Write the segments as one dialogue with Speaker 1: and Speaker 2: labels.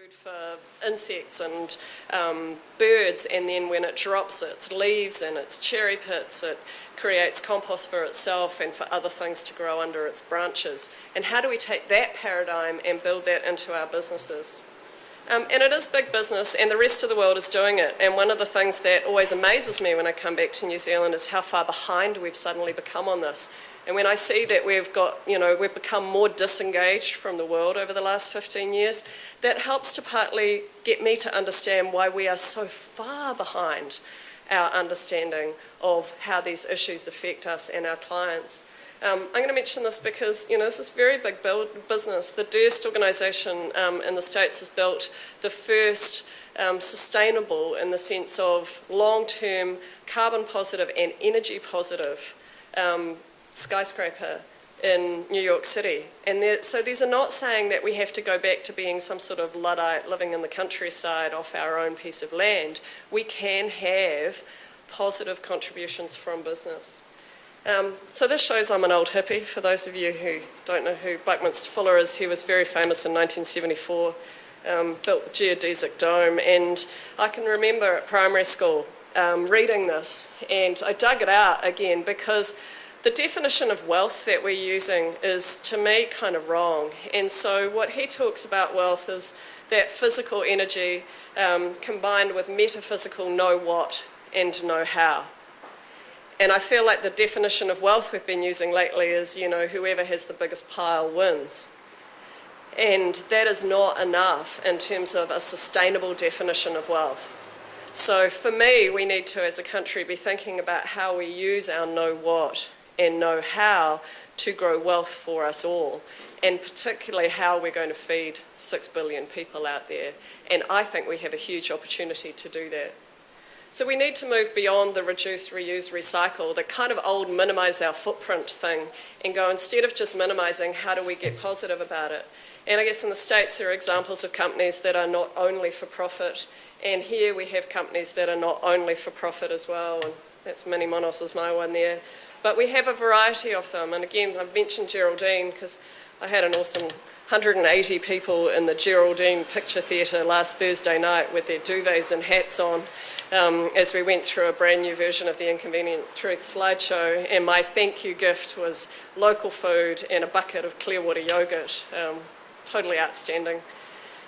Speaker 1: food for insects and birds, and then when it drops its leaves and its cherry pits, it creates compost for itself and for other things to grow under its branches. And how do we take that paradigm and build that into our businesses? And it is big business, and the rest of the world is doing it. And one of the things that always amazes me when I come back to New Zealand is how far behind we've suddenly become on this. And when I see that we've become more disengaged from the world over the last 15 years, that helps to partly get me to understand why we are so far behind our understanding of how these issues affect us and our clients. I'm going to mention this because, this is very big business. The Durst organisation in the States has built the first sustainable, in the sense of long-term carbon positive and energy positive skyscraper in New York City. And so these are not saying that we have to go back to being some sort of Luddite living in the countryside off our own piece of land. We can have positive contributions from business. So this shows I'm an old hippie. For those of you who don't know who Buckminster Fuller is, he was very famous in 1974, built the geodesic dome, and I can remember at primary school reading this, and I dug it out again because the definition of wealth that we're using is, to me, kind of wrong. And so what he talks about wealth is that physical energy combined with metaphysical know what and know how. And I feel like the definition of wealth we've been using lately is, whoever has the biggest pile wins. And that is not enough in terms of a sustainable definition of wealth. So for me, we need to, as a country, be thinking about how we use our know what and know how to grow wealth for us all, and particularly how we're going to feed 6 billion people out there. And I think we have a huge opportunity to do that. So we need to move beyond the reduce, reuse, recycle, the kind of old minimise our footprint thing, and go, instead of just minimising, how do we get positive about it? And I guess in the States there are examples of companies that are not only for profit, and here we have companies that are not only for profit as well, and that's Mini Monos is my one there. But we have a variety of them, and again, I've mentioned Geraldine because I had an awesome 180 people in the Geraldine Picture Theatre last Thursday night with their duvets and hats on, as we went through a brand new version of the Inconvenient Truth slideshow, and my thank you gift was local food and a bucket of Clearwater yogurt. Totally outstanding.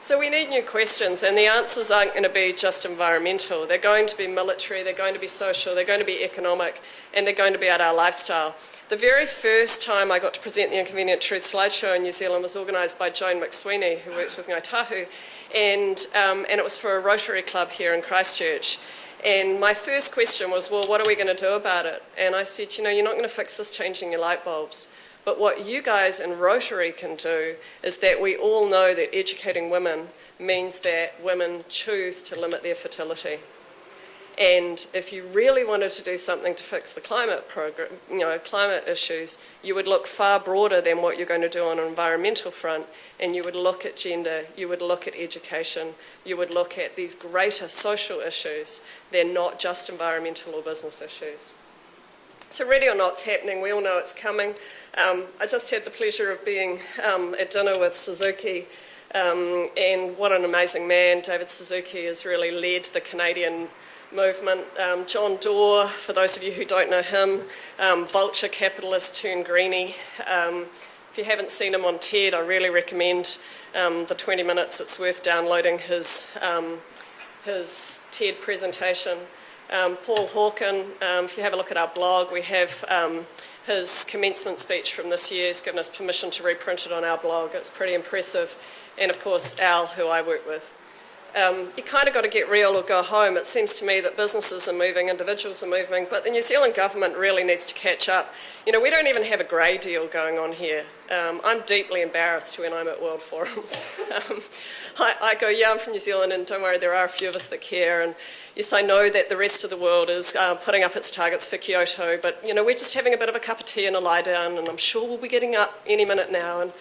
Speaker 1: So we need new questions, and the answers aren't going to be just environmental. They're going to be military, they're going to be social, they're going to be economic, and they're going to be about our lifestyle. The very first time I got to present the Inconvenient Truth slideshow in New Zealand was organised by Joan McSweeney, who works with Ngāi Tahu, and it was for a Rotary Club here in Christchurch. And my first question was, well, what are we going to do about it? And I said, you're not going to fix this changing your light bulbs. But what you guys in Rotary can do is that we all know that educating women means that women choose to limit their fertility. And if you really wanted to do something to fix the climate issues, you would look far broader than what you're going to do on an environmental front, and you would look at gender, you would look at education, you would look at these greater social issues. They're not just environmental or business issues. So ready or not, it's happening. We all know it's coming. I just had the pleasure of being at dinner with Suzuki, and what an amazing man. David Suzuki has really led the Canadian movement. John Doerr, for those of you who don't know him, vulture capitalist turned greenie. If you haven't seen him on TED, I really recommend the 20 minutes. It's worth downloading his TED presentation. Paul Hawken, if you have a look at our blog, we have his commencement speech from this year. He's given us permission to reprint it on our blog. It's pretty impressive. And of course, Al, who I work with. You kind of got to get real or go home. It seems to me that businesses are moving, individuals are moving, but the New Zealand government really needs to catch up. We don't even have a grey deal going on here. I'm deeply embarrassed when I'm at world forums. I go, I'm from New Zealand, and don't worry, there are a few of us that care. And yes, I know that the rest of the world is putting up its targets for Kyoto, but we're just having a bit of a cup of tea and a lie down, and I'm sure we'll be getting up any minute now. And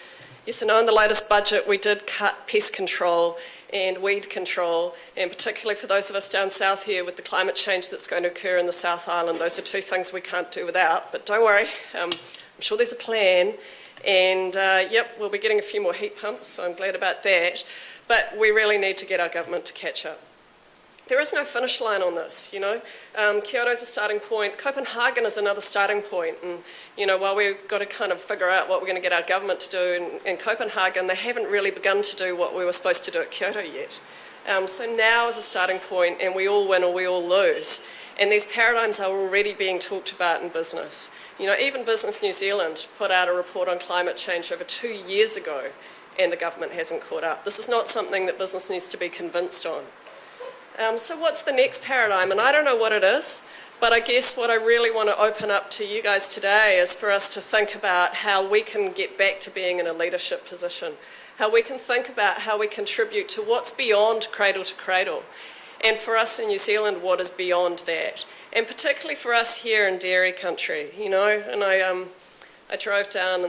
Speaker 1: yes, I know in the latest budget we did cut pest control and weed control, and particularly for those of us down south here with the climate change that's going to occur in the South Island, those are two things we can't do without. But don't worry, I'm sure there's a plan, And yep, we'll be getting a few more heat pumps, so I'm glad about that. But we really need to get our government to catch up. There is no finish line on this, you know. Kyoto's a starting point. Copenhagen is another starting point. And, you know, while we've got to kind of figure out what we're going to get our government to do in Copenhagen, they haven't really begun to do what we were supposed to do at Kyoto yet. So now is a starting point, and we all win or we all lose. And these paradigms are already being talked about in business. You know, even Business New Zealand put out a report on climate change over 2 years ago, and the government hasn't caught up. This is not something that business needs to be convinced on. So what's the next paradigm? And I don't know what it is, but I guess what I really want to open up to you guys today is for us to think about how we can get back to being in a leadership position, how we can think about how we contribute to what's beyond cradle to cradle, and for us in New Zealand, what is beyond that, and particularly for us here in dairy country, you know. And I drove down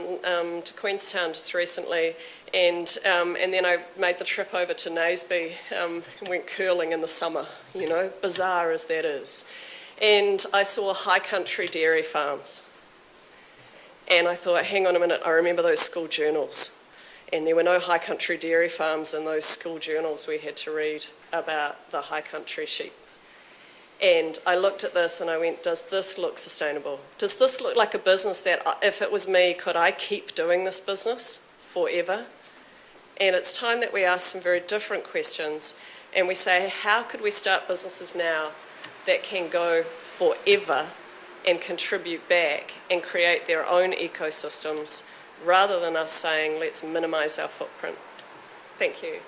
Speaker 1: to Queenstown just recently, and then I made the trip over to Naseby and went curling in the summer, you know, bizarre as that is. And I saw high country dairy farms. And I thought, hang on a minute, I remember those school journals. And there were no high country dairy farms in those school journals we had to read about the high country sheep. And I looked at this and I went, does this look sustainable? Does this look like a business that, if it was me, could I keep doing this business forever? And it's time that we ask some very different questions and we say, how could we start businesses now that can go forever and contribute back and create their own ecosystems rather than us saying, let's minimise our footprint? Thank you.